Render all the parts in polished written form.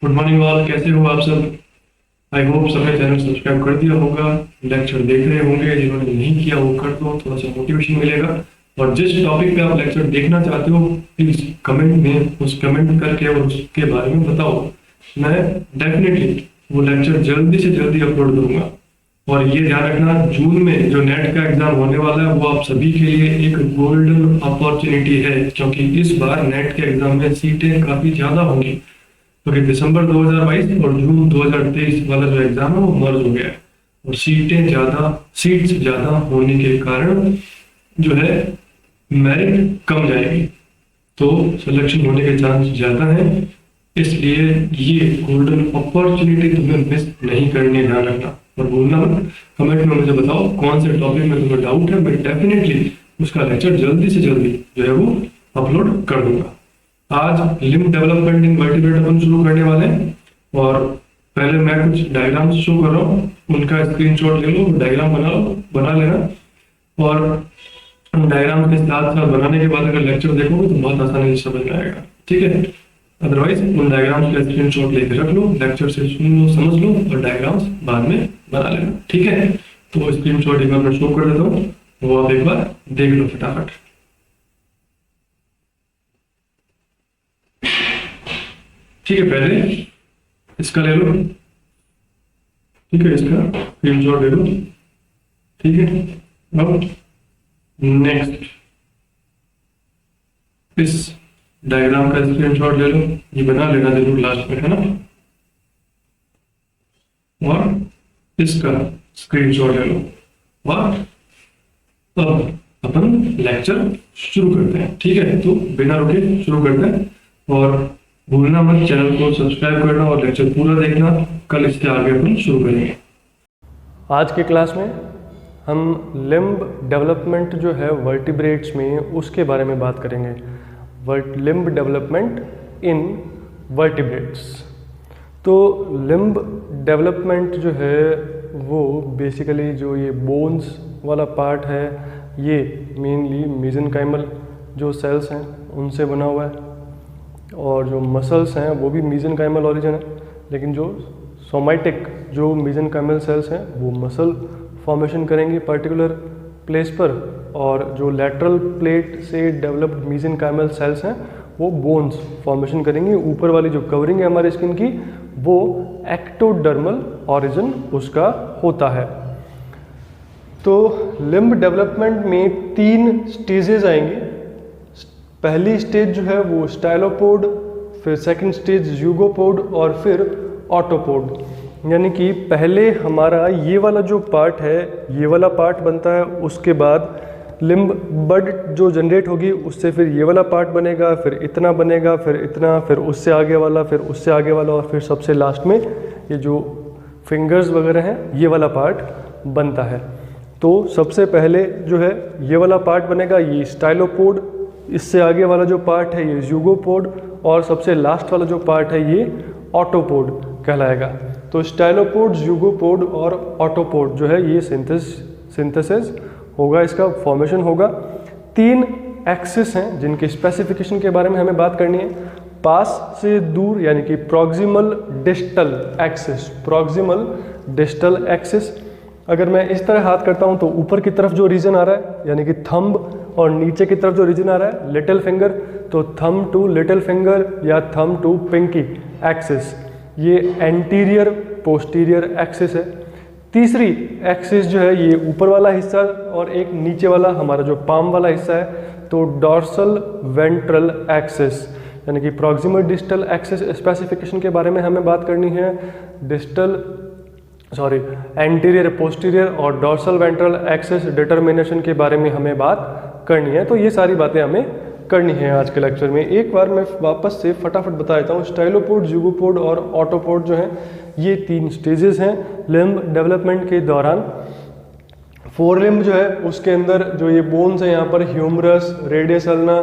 Good morning all, कैसे हो आप सब। आई होप सबने चैनल सब्सक्राइब कर दिया होगा, लेक्चर देख रहे होंगे। जिन्होंने नहीं किया वो कर दो, थोड़ा सा मोटिवेशन मिलेगा। और जिस टॉपिक पे आप लेक्चर देखना चाहते हो प्लीज कमेंट में उस कमेंट करके और उसके बारे में बताओ। मैं डेफिनेटली वो लेक्चर जल्दी से जल्दी अपलोड करूंगा। और ये ध्यान रखना, जून में जो नेट का एग्जाम होने वाला है वो आप सभी के लिए एक गोल्डन अपॉर्चुनिटी है, क्योंकि इस बार नेट के एग्जाम में सीटें काफी ज्यादा होंगी। क्योंकि दिसंबर 2022 और जून 2023 वाला जो एग्जाम है वो मर्ज हो गया है। और सीट्स ज्यादा होने के कारण जो है मेरिट कम जाएगी, तो सिलेक्शन होने के चांस ज्यादा है। इसलिए ये गोल्डन अपॉर्चुनिटी तुम्हें मिस नहीं करनी, ध्यान रखना। और भूलना मत, कमेंट में मुझे बताओ कौन से टॉपिक में तुम्हें डाउट है। मैं डेफिनेटली उसका लेक्चर जल्दी से जल्दी जो है वो अपलोड कर दूंगा। आज लिम्ब डेवलपमेंट इन वर्टिब्रेट अपन शुरू करने वाले हैं। और पहले मैं कुछ डायग्राम्स शो कर रहा हूँ, उनका स्क्रीनशॉट ले लो, डायग्राम बना लेना। और डायग्राम के साथ साथ बनाने के बाद अगर लेक्चर देखोगे तो बहुत आसानी से समझ में आएगा, ठीक है। अदरवाइज उन डायग्राम्स का स्क्रीनशॉट लेके रख लो, लेक्चर से सुन लो, समझ लो, और डायग्राम्स बाद में बना लेना, ठीक है। तो स्क्रीनशॉट एक बार मैं शो कर देता हूँ, वो आप एक बार देख लो फटाफट। ठीक है, पहले इसका ले लो, ठीक है, इसका स्क्रीनशॉट ले लो, ठीक है। अब नेक्स्ट इस डायग्राम का स्क्रीनशॉट ले लो, ये बना लेना जरूर लास्ट में, है ना। और इसका स्क्रीनशॉट ले लो। और अब अपन लेक्चर शुरू करते हैं, ठीक है। तो बिना रुके शुरू करते हैं। और भूलना मत चैनल को सब्सक्राइब करना और लेक्चर पूरा देखना। कल इससे आगे अपन शुरू करेंगे। आज की क्लास में हम लिम्ब डेवलपमेंट जो है वर्टिब्रेट्स में उसके बारे में बात करेंगे। Limb development in vertebrates. तो लिम्ब डेवलपमेंट जो है वो बेसिकली जो ये बोन्स वाला पार्ट है, ये मेनली मेसेनकाइमल जो सेल्स हैं उनसे बना हुआ है। और जो मसल्स हैं वो भी मेसेनकाइमल ओरिजिन है, लेकिन जो सोमैटिक जो मेसेनकाइमल सेल्स हैं वो मसल फॉर्मेशन करेंगे पर्टिकुलर प्लेस पर। और जो लैटरल प्लेट से डेवलप्ड मेसेनकाइमल सेल्स हैं वो बोन्स फॉर्मेशन करेंगे। ऊपर वाली जो कवरिंग है हमारे स्किन की वो एक्टोडर्मल ओरिजिन उसका होता है। तो लिम्ब डेवलपमेंट में 3 स्टेजेस आएंगे। पहली स्टेज जो है वो स्टाइलोपोड, फिर सेकंड स्टेज यूगोपोड और फिर ऑटोपोड। यानी कि पहले हमारा ये वाला जो पार्ट है, ये वाला पार्ट बनता है, उसके बाद लिम्ब बड जो जनरेट होगी उससे फिर ये वाला पार्ट बनेगा, फिर इतना बनेगा, फिर इतना, फिर उससे आगे वाला, फिर उससे आगे वाला, और फिर सबसे लास्ट में ये जो फिंगर्स वगैरह हैं ये वाला पार्ट बनता है। तो सबसे पहले जो है ये वाला पार्ट बनेगा, ये स्टाइलोपोड। इससे आगे वाला जो पार्ट है ये यूगोपोड, और सबसे लास्ट वाला जो पार्ट है ये ऑटोपोड कहलाएगा। तो स्टाइलोपोड, यूगोपोड और ऑटोपोड जो है ये सिंथेसिस होगा, इसका फॉर्मेशन होगा। 3 एक्सिस हैं जिनके स्पेसिफिकेशन के बारे में हमें बात करनी है। पास से दूर यानी कि proximal distal axis, proximal distal axis. अगर मैं इस तरह हाथ करता हूं तो ऊपर की तरफ जो रीजन आ रहा है यानी कि थंब, और नीचे की तरफ जो रीजन आ रहा है लिटिल फिंगर, तो थंब टू लिटिल फिंगर या थंब टू पिंकी एक्सिस, ये एंटीरियर पोस्टीरियर एक्सिस है। तीसरी एक्सिस जो है ये ऊपर वाला हिस्सा और एक नीचे वाला हमारा जो पाम वाला हिस्सा है, तो डॉर्सल वेंट्रल एक्सिस यानी कि प्रॉक्सिमल डिस्टल एक्सिस स्पेसिफिकेशन के बारे में हमें बात करनी है। एंटीरियर पोस्टीरियर और डॉर्सल वेंट्रल एक्सिस डिटर्मिनेशन के बारे में हमें बात करनी है। तो ये सारी बातें हमें करनी है आज के लेक्चर में। एक बार मैं वापस से फटाफट बता देता हूँ। स्टाइलोपोड, यूगोपोड और ऑटोपोड जो हैं ये 3 स्टेजेस हैं लिम्ब डेवलपमेंट के दौरान। फोरलिम्ब जो है उसके अंदर जो ये बोन्स हैं यहाँ पर ह्यूमरस, रेडियस अल्ना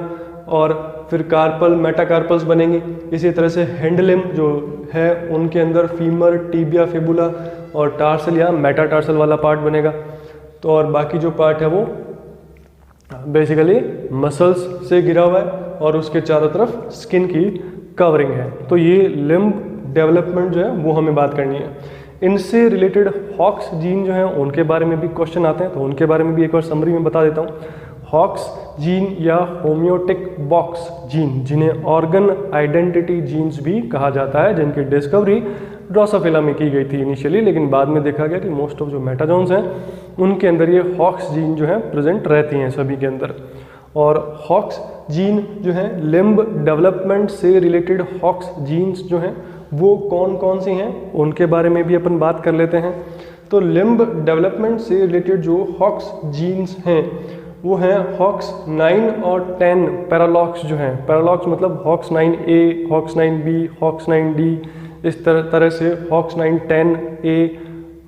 और फिर कार्पल, मेटाकार्पल्स बनेंगी। इसी तरह से हैंडलिम्ब जो है उनके अंदर फीमर, टीबिया, फिबुला और टार्सल या मेटाटार्सल वाला पार्ट बनेगा। तो और बाकी जो पार्ट है वो बेसिकली मसल्स से घिरा हुआ है और उसके चारों तरफ स्किन की कवरिंग है। तो ये लिम्ब डेवलपमेंट जो है वो हमें बात करनी है। इनसे रिलेटेड हॉक्स जीन जो है उनके बारे में भी क्वेश्चन आते हैं, तो उनके बारे में भी एक बार समरी में बता देता हूँ। हॉक्स जीन या होम्योटिक बॉक्स जीन, जिन्हें ऑर्गन आइडेंटिटी जीन्स भी कहा जाता है, जिनकी डिस्कवरी ड्रोसोफिला में की गई थी इनिशियली, लेकिन बाद में देखा गया कि मोस्ट ऑफ जो मेटाजोन्स हैं उनके अंदर ये हॉक्स जीन जो है प्रेजेंट रहती हैं सभी के अंदर। और हॉक्स जीन जो है, लिम्ब डेवलपमेंट से रिलेटेड हॉक्स जीन्स जो हैं वो कौन कौन सी हैं उनके बारे में भी अपन बात कर लेते हैं। तो लिम्ब डेवलपमेंट से रिलेटेड जो हॉक्स जीन्स हैं वो हैं हॉक्स 9 और 10 पैरालॉक्स जो हैं। पैरालॉक्स मतलब hawks 9A, hawks 9B, hawks 9D, इस तरह से hawks 9 10A,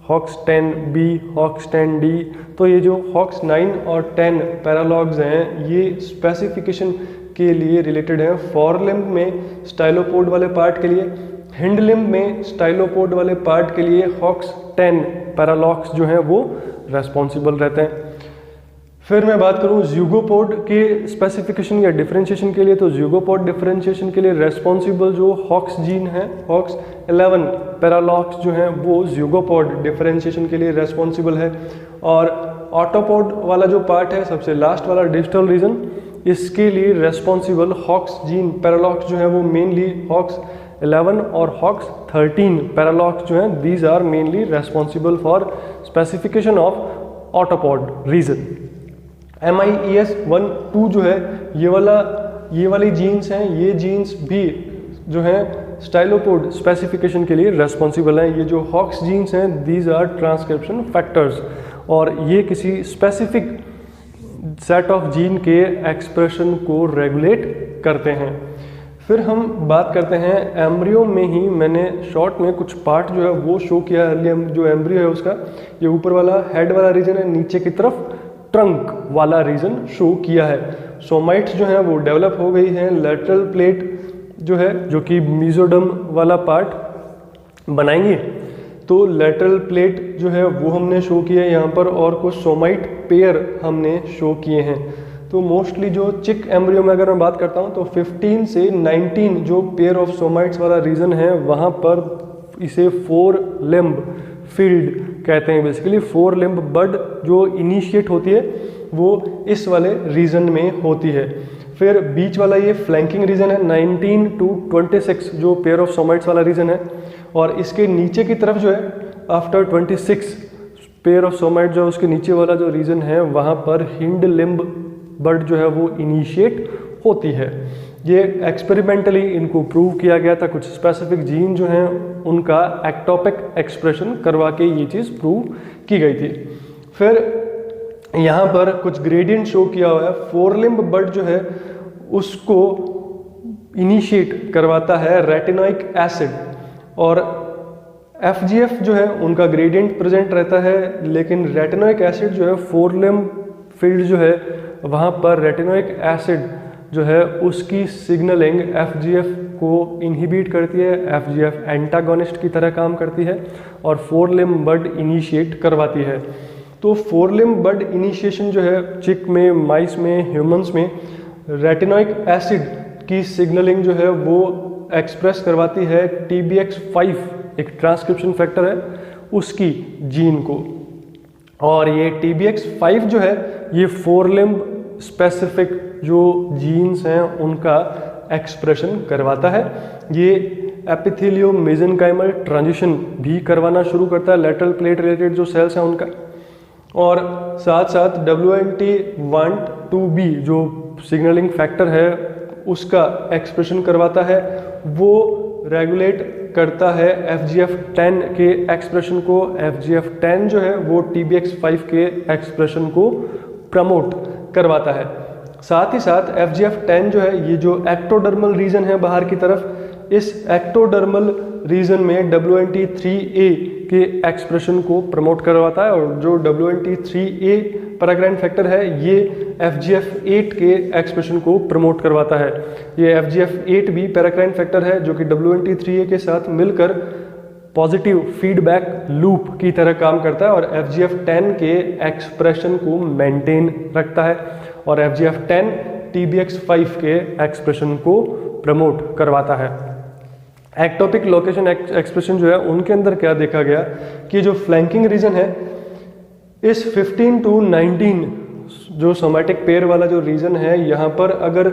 hawks 10B, hawks 10D। तो ये जो हॉक्स 9 और 10 पैरालॉग्स हैं ये स्पेसिफिकेशन के लिए रिलेटेड है। फॉर लिम्ब में स्टाइलोपोड वाले पार्ट के लिए, हिंड लिम्ब में स्टाइलोपोड वाले पार्ट के लिए हॉक्स 10 पैरालॉक्स जो हैं वो रेस्पॉन्सिबल रहते हैं। फिर मैं बात करूं ज़्यूगोपोड के स्पेसिफिकेशन या डिफरेंशिएशन के लिए, तो ज़्यूगोपोड डिफरेंशिएशन के लिए रेस्पॉन्सिबल जो हॉक्स जीन है, हॉक्स 11 पैरालॉक्स जो हैं वो ज़्यूगोपोड डिफरेंशिएशन के लिए रेस्पॉन्सिबल है। और ऑटोपोड वाला जो पार्ट है, सबसे लास्ट वाला डिस्टल रीजन, इसके लिए रेस्पॉन्सिबल हॉक्स जीन पैरालॉक्स जो है वो मेनली हॉक्स 11 और हॉक्स 13 पैरालॉक्स जो हैं, these are mainly responsible for specification of autopod region. MIES 1, 2 जो है ये वाली जीन्स हैं, ये जीन्स भी जो है स्टाइलोपोड स्पेसिफिकेशन के लिए रेस्पॉन्सिबल हैं। ये जो हॉक्स जीन्स हैं दीज आर ट्रांसक्रिप्शन फैक्टर्स, और ये किसी स्पेसिफिक सेट ऑफ जीन के एक्सप्रेशन को रेगुलेट करते हैं। फिर हम बात करते हैं एम्ब्रियो में ही मैंने शॉर्ट में कुछ पार्ट जो है वो शो किया है। जो एम्ब्रियो है उसका ये ऊपर वाला हेड वाला रीजन है, नीचे की तरफ ट्रंक वाला रीजन शो किया है। सोमाइट्स जो है वो डेवलप हो गई हैं। लेटरल प्लेट जो है जो कि मीजोडर्म वाला पार्ट बनाएंगे, तो लेटरल प्लेट जो है वो हमने शो किया है यहाँ पर, और कुछ सोमाइट पेयर हमने शो किए हैं। तो मोस्टली जो चिक एम्ब्रियो में अगर मैं बात करता हूँ तो 15 से 19 जो पेयर ऑफ सोमाइट्स वाला रीजन है वहाँ पर इसे 4 लिम्ब फील्ड कहते हैं। बेसिकली 4 लिम्ब बड जो इनिशिएट होती है वो इस वाले रीजन में होती है। फिर बीच वाला ये फ्लैंकिंग रीजन है 19 to 26 जो पेयर ऑफ सोमाइट्स वाला रीजन है, और इसके नीचे की तरफ जो है आफ्टर 26 पेयर ऑफ सोमाइट जो उसके नीचे वाला जो रीजन है वहाँ पर हिंड लिम्ब बड जो है वो इनिशिएट होती है। ये एक्सपेरिमेंटली इनको प्रूव किया गया था, कुछ स्पेसिफिक जीन जो हैं उनका एक्टोपिक एक्सप्रेशन करवा के ये चीज़ प्रूव की गई थी। फिर यहाँ पर कुछ ग्रेडियंट शो किया हुआ है। 4 लिम्ब बड जो है उसको इनिशिएट करवाता है रेटिनोइक एसिड, और FGF जो है उनका ग्रेडियंट प्रेजेंट रहता है, लेकिन रेटिनोइक एसिड जो है 4 लिम्ब फील्ड जो है वहाँ पर रेटिनोइक एसिड जो है उसकी सिग्नलिंग FGF को इनहिबिट करती है। FGF एंटागोनिस्ट की तरह काम करती है और 4 लिम्ब बड इनिशिएट करवाती है। तो 4 लिम्ब बड इनिशिएशन जो है चिक में, माइस में, ह्यूमंस में रेटिनोइक एसिड की सिग्नलिंग जो है वो एक्सप्रेस करवाती है TBX5, एक ट्रांसक्रिप्शन फैक्टर है, उसकी जीन को। और ये TBX5 जो है ये 4 लिम्ब स्पेसिफिक जो जीन्स हैं उनका एक्सप्रेशन करवाता है। ये एपिथेलियो मेसेनकाइमल ट्रांजिशन भी करवाना शुरू करता है लेटरल प्लेट रिलेटेड जो सेल्स हैं उनका, और साथ साथ WNT1-2B जो सिग्नलिंग फैक्टर है उसका एक्सप्रेशन करवाता है। वो रेगुलेट करता है FGF10 के एक्सप्रेशन को। FGF10 जो है वो TBX5 के एक्सप्रेशन को प्रमोट करवाता है। साथ ही साथ FGF10 जो है ये जो एक्टोडर्मल रीजन है बाहर की तरफ, इस एक्टोडर्मल रीजन में WNT3A के एक्सप्रेशन को प्रमोट करवाता है, और जो WNT3A पैराग्राइन फैक्टर है ये FGF8 के एक्सप्रेशन को प्रमोट करवाता है। ये FGF8 भी पैराग्राइन फैक्टर है जो कि WNT3A के साथ मिलकर पॉजिटिव फीडबैक लूप की तरह काम करता है और FGF10 के एक्सप्रेशन को मेंटेन रखता है, और FGF10 TBX5 के एक्सप्रेशन को प्रमोट करवाता है। एक्टोपिक लोकेशन एक्सप्रेशन जो है उनके अंदर क्या देखा गया कि जो फ्लैंकिंग रीजन है इस 15 to 19 जो सोमैटिक पेयर वाला जो रीजन है, यहाँ पर अगर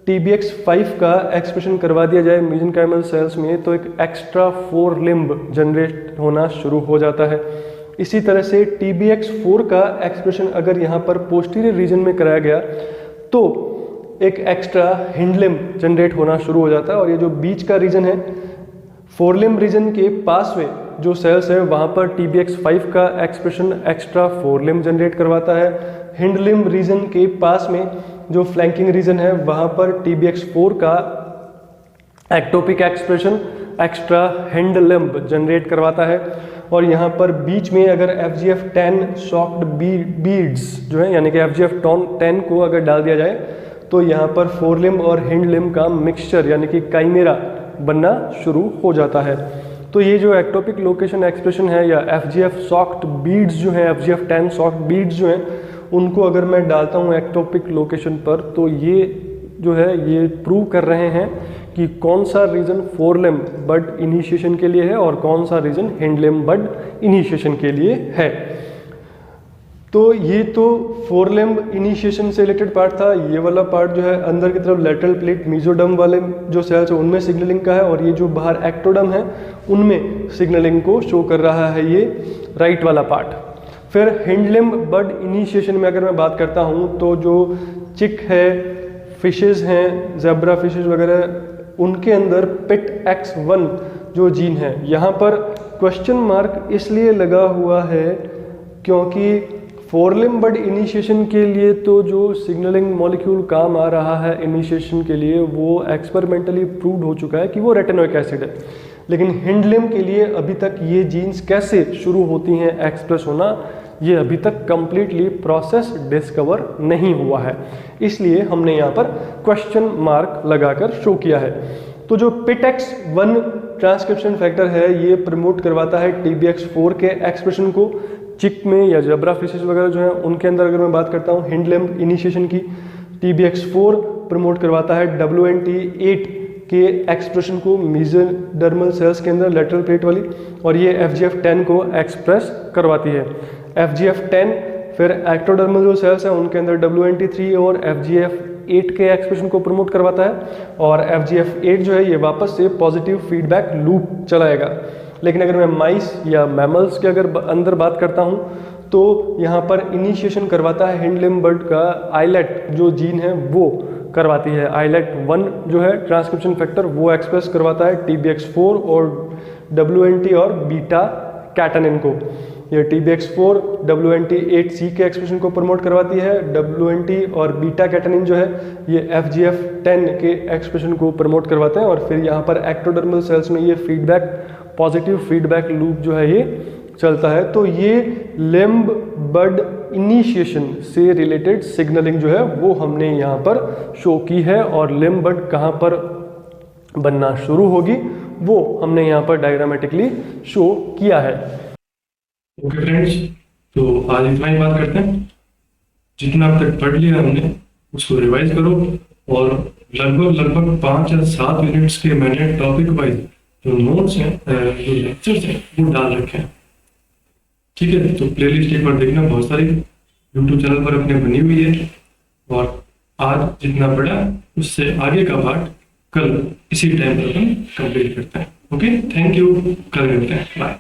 TBX5 का एक्सप्रेशन करवा दिया जाए मेसेंकाइमल सेल्स में तो एक एक्स्ट्रा 4 लिम्ब जनरेट होना शुरू हो जाता है। इसी तरह से TBX4 का एक्सप्रेशन अगर यहाँ पर पोस्टीरियर रीजन में कराया गया तो एक एक्स्ट्रा हिंड लिम्ब जनरेट होना शुरू हो जाता है। और ये जो बीच का रीजन है, 4 लिम्ब रीजन के पास में जो सेल्स है वहाँ पर TBX5 का एक्सप्रेशन एक्स्ट्रा 4 लिम्ब जनरेट करवाता है। हिंड लिम्ब रीजन के पास में जो फ्लैंकिंग रीजन है वहाँ पर TBX4 का ectopic expression extra hind limb generate करवाता है। और यहाँ पर बीच में अगर FGF10 शॉक्ड बीड्स जो है यानी कि FGF10 को अगर डाल दिया जाए तो यहाँ पर 4 लिम्ब और हिंड लिम्ब का मिक्सचर यानी कि काइमेरा बनना शुरू हो जाता है। तो ये जो एक्टोपिक लोकेशन एक्सप्रेशन है या FGF शॉक्ड बीड्स जो है, FGF10 शॉक्ड बीड्स जो हैं, उनको अगर मैं डालता हूँ एक्टोपिक लोकेशन पर तो ये जो है ये प्रूव कर रहे हैं कि कौन सा रीजन 4 लिम्ब बड इनिशिएशन के लिए है और कौन सा रीजन हिंड लिम्ब बड इनिशिएशन के लिए है। तो ये तो 4 लिम्ब इनिशिएशन से रिलेटेड पार्ट था। ये वाला पार्ट जो है अंदर की तरफ लेटरल प्लेट मेसोडर्म वाले जो सेल्स है उनमें सिग्नलिंग का है, और ये जो बाहर एक्टोडर्म है उनमें सिग्नलिंग को शो कर रहा है ये राइट वाला पार्ट। फिर हिंड लिम्ब बड इनिशिएशन में अगर मैं बात करता हूँ तो जो चिक है, फिशेस हैं, ज़ेब्रा फिशेस वगैरह, उनके अंदर PIT-X1 जो जीन है, यहाँ पर क्वेश्चन मार्क इसलिए लगा हुआ है क्योंकि 4 लिम्ब बड इनिशिएशन के लिए तो जो सिग्नलिंग मॉलिक्यूल काम आ रहा है इनिशिएशन के लिए वो एक्सपेरिमेंटली प्रूव्ड हो चुका है कि वो रेटिनोइक एसिड है। लेकिन हिंड लिम्ब के लिए अभी तक ये जीन्स कैसे शुरू होती हैं एक्सप्रेस होना, ये अभी तक कंप्लीटली प्रोसेस डिस्कवर नहीं हुआ है, इसलिए हमने यहाँ पर क्वेश्चन मार्क लगाकर शो किया है। तो जो PIT-X1 ट्रांसक्रिप्शन फैक्टर है ये प्रमोट करवाता है TBX4 के एक्सप्रेशन को। चिक में या ज़ेब्रा फिशेस वगैरह जो है उनके अंदर अगर मैं बात करता हूँ हिंड लिम्ब इनिशिएशन की, TBX4 प्रमोट करवाता है WNT8 के एक्सप्रेशन को मेसोडर्मल सेल्स के अंदर लेटरल प्लेट वाली, और ये FGF10 को एक्सप्रेस करवाती है। FGF10 फिर एक्टोडर्मल जो सेल्स हैं उनके अंदर WNT3 और FGF8 के एक्सप्रेशन को प्रमोट करवाता है, और FGF8 जो है ये वापस से पॉजिटिव फीडबैक लूप चलाएगा। लेकिन अगर मैं माइस या मैमल्स के अगर अंदर बात करता हूँ तो यहाँ पर इनिशिएशन करवाता है हिंड लिम्ब बड का आइलेट जो जीन है वो करवाती है। आइलेट-1 जो है ट्रांसक्रिप्शन फैक्टर वो एक्सप्रेस करवाता है TBX4 और WNT और बीटा कैटनिन को। ये TBX4 WNT8C के एक्सप्रेशन को प्रमोट करवाती है, WNT और बीटा कैटनिन जो है ये FGF10 के एक्सप्रेशन को प्रमोट करवाते हैं, और फिर यहाँ पर एक्टोडर्मल सेल्स में ये फीडबैक पॉजिटिव फीडबैक लूप जो है ये चलता है। तो ये लिम्ब बड इनिशिएशन से रिलेटेड सिग्नलिंग जो है वो हमने यहाँ पर शो की है, और लिम्ब बड कहाँ पर बनना शुरू होगी वो हमने यहाँ पर डायग्रामेटिकली शो किया है। ओके फ्रेंड्स, तो आज इतना ही बात करते हैं। जितना अब तक पढ़ लिया हमने उसको रिवाइज करो, और लगभग 5 या 7 मिनट्स के मैंने टॉपिक वाइज जो नोट्स हैं, जो लेक्चर्स हैं वो डाल रखे हैं। ठीक है, तो प्लेलिस्ट एक बार देखना, बहुत सारी यूट्यूब चैनल पर अपने बनी हुई है। और आज जितना पढ़ा उससे आगे का पार्ट कल इसी टाइम पर अपन कंप्लीट करते हैं। ओके, थैंक यू, कल मिलते हैं, बाय।